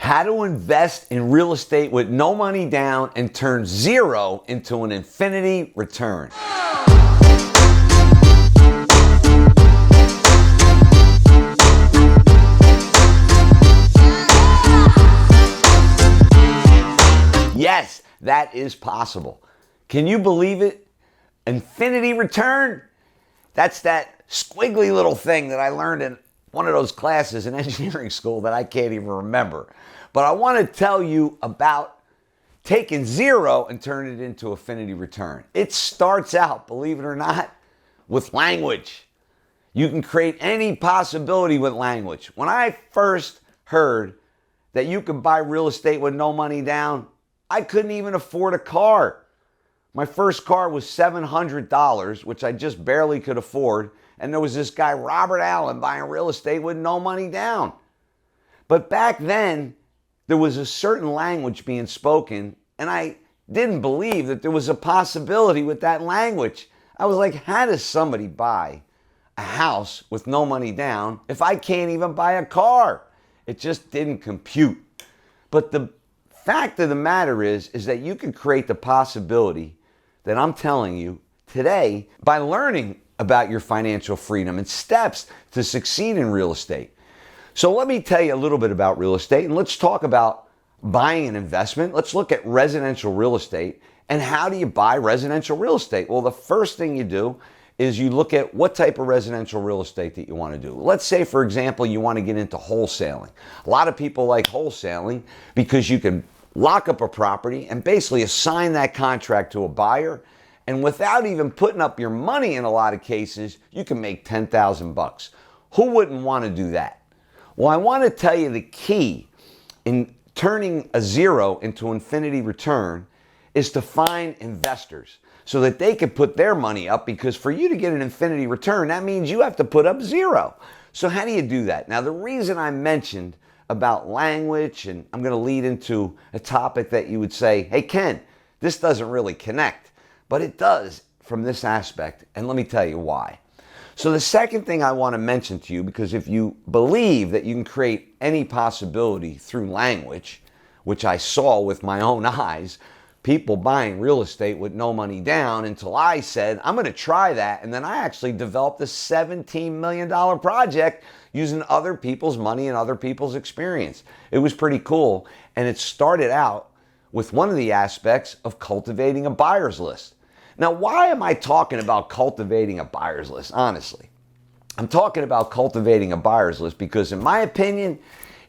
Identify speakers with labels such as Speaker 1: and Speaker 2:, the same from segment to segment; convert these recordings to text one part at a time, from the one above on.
Speaker 1: How to invest in real estate with no money down and turn zero into an infinity return. Yes, that is possible. Can you believe it? Infinity return? That's that squiggly little thing that I learned in one of those classes in engineering school that I can't even remember. But I want to tell you about taking zero and turning it into infinity return. It starts out, believe it or not, with language. You can create any possibility with language. When I first heard that you could buy real estate with no money down, I couldn't even afford a car. My first car was $700, which I just barely could afford. And there was this guy, Robert Allen, buying real estate with no money down. But back then, there was a certain language being spoken, and I didn't believe that there was a possibility with that language. I was like, how does somebody buy a house with no money down if I can't even buy a car? It just didn't compute. But the fact of the matter is that you can create the possibility that I'm telling you today by learning about your financial freedom and steps to succeed in real estate. So let me tell you a little bit about real estate, and let's talk about buying an investment. Let's look at residential real estate and how do you buy residential real estate? Well, the first thing you do is you look at what type of residential real estate that you want to do. Let's say, for example, you want to get into wholesaling. A lot of people like wholesaling because you can lock up a property and basically assign that contract to a buyer. And without even putting up your money in a lot of cases, you can make 10,000 bucks. Who wouldn't want to do that? Well, I want to tell you the key in turning a zero into infinity return is to find investors so that they can put their money up, because for you to get an infinity return, that means you have to put up zero. So how do you do that? Now, the reason I mentioned about language, and I'm going to lead into a topic that you would say, hey, Ken, this doesn't really connect, but it does from this aspect, and let me tell you why. So the second thing I want to mention to you, because if you believe that you can create any possibility through language, which I saw with my own eyes, people buying real estate with no money down, until I said, I'm going to try that. And then I actually developed a $17 million project using other people's money and other people's experience. It was pretty cool. And it started out with one of the aspects of cultivating a buyer's list. Now, why am I talking about cultivating a buyer's list? Honestly, I'm talking about cultivating a buyer's list because, in my opinion,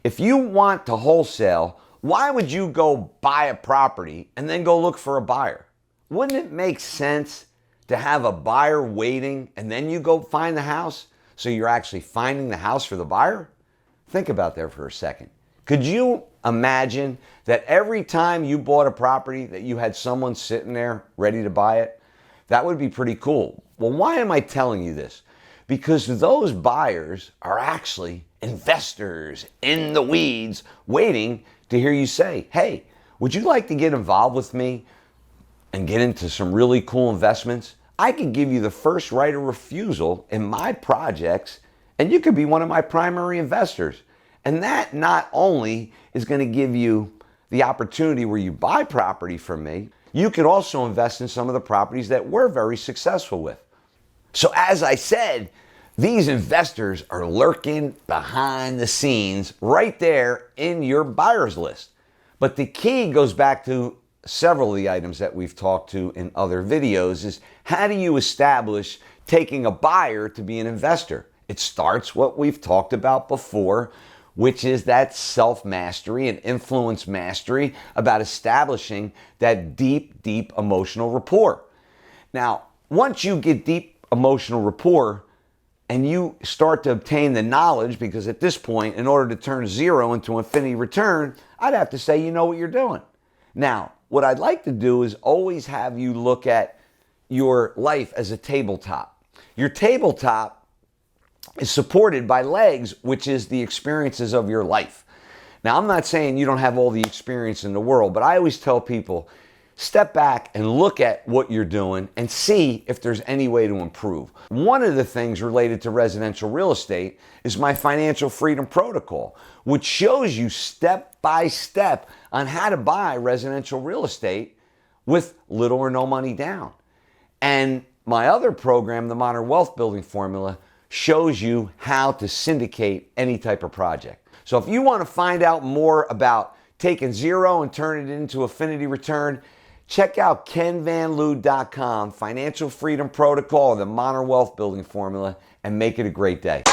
Speaker 1: if you want to wholesale, why would you go buy a property and then go look for a buyer? Wouldn't it make sense to have a buyer waiting and then you go find the house so you're actually finding the house for the buyer? Think about that for a second. Could you imagine that every time you bought a property that you had someone sitting there ready to buy it? That would be pretty cool. Well, why am I telling you this? Because those buyers are actually investors in the weeds waiting to hear you say, hey, would you like to get involved with me and get into some really cool investments? I could give you the first right of refusal in my projects, and you could be one of my primary investors. And that not only is going to give you the opportunity where you buy property from me, you could also invest in some of the properties that we're very successful with. So as I said, these investors are lurking behind the scenes right there in your buyer's list. But the key goes back to several of the items that we've talked to in other videos is how do you establish taking a buyer to be an investor? It starts what we've talked about before, which is that self-mastery and influence mastery about establishing that deep, deep emotional rapport. Now, once you get deep emotional rapport, and you start to obtain the knowledge, because at this point, in order to turn zero into infinity return, I'd have to say you know what you're doing. Now, what I'd like to do is always have you look at your life as a tabletop. Your tabletop is supported by legs, which is the experiences of your life. Now, I'm not saying you don't have all the experience in the world, but I always tell people, step back and look at what you're doing and see if there's any way to improve. One of the things related to residential real estate is my financial freedom protocol, which shows you step by step on how to buy residential real estate with little or no money down. And my other program, the Modern Wealth Building Formula, shows you how to syndicate any type of project. So if you want to find out more about taking zero and turn it into affinity return, check out kenvanliew.com, Financial Freedom Protocol, and the Modern Wealth Building Formula, and make it a great day.